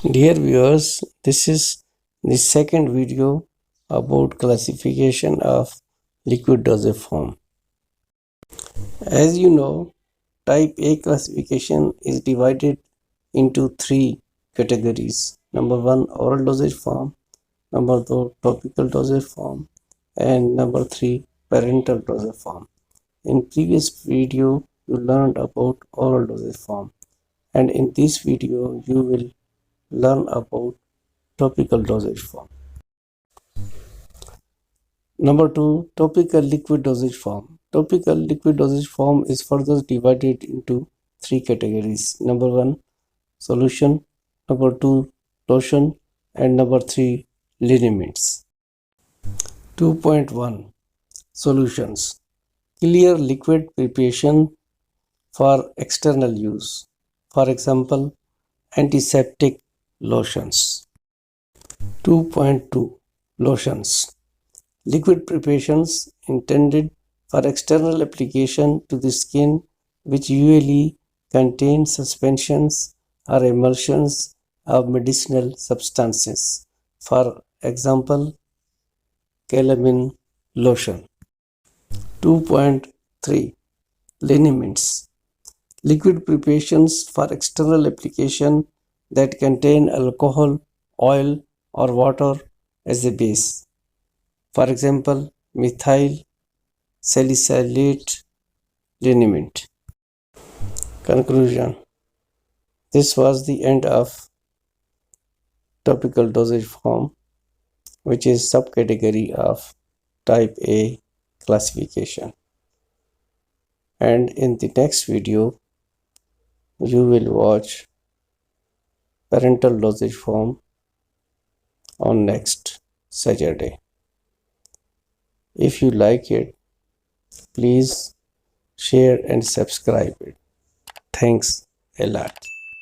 Dear viewers, this is the second video about classification of liquid dosage form. As you know, type A classification is divided into three categories. Number one, oral dosage form. Number two, topical dosage form. And number three, parenteral dosage form. In previous video, you learned about oral dosage form. And in this video, you will learn about topical dosage form. Number two, topical liquid dosage form. Topical liquid dosage form is further divided into three categories. Number one, solution. Number two, lotion. And number three, liniments. 2.1 Solutions. Clear liquid preparation for external use. For example, antiseptic lotions. 2.2 Lotions. Liquid preparations intended for external application to the skin, which usually contain suspensions or emulsions of medicinal substances. For example, calamine lotion. 2.3 Liniments. Liquid preparations for external application that contain alcohol, oil, or water as a base. For example, methyl salicylate liniment. Conclusion. This was the end of topical dosage form, which is subcategory of type A classification. And in the next video, you will watch parenteral dosage form on next Saturday. If you like it, please share and subscribe it. Thanks a lot.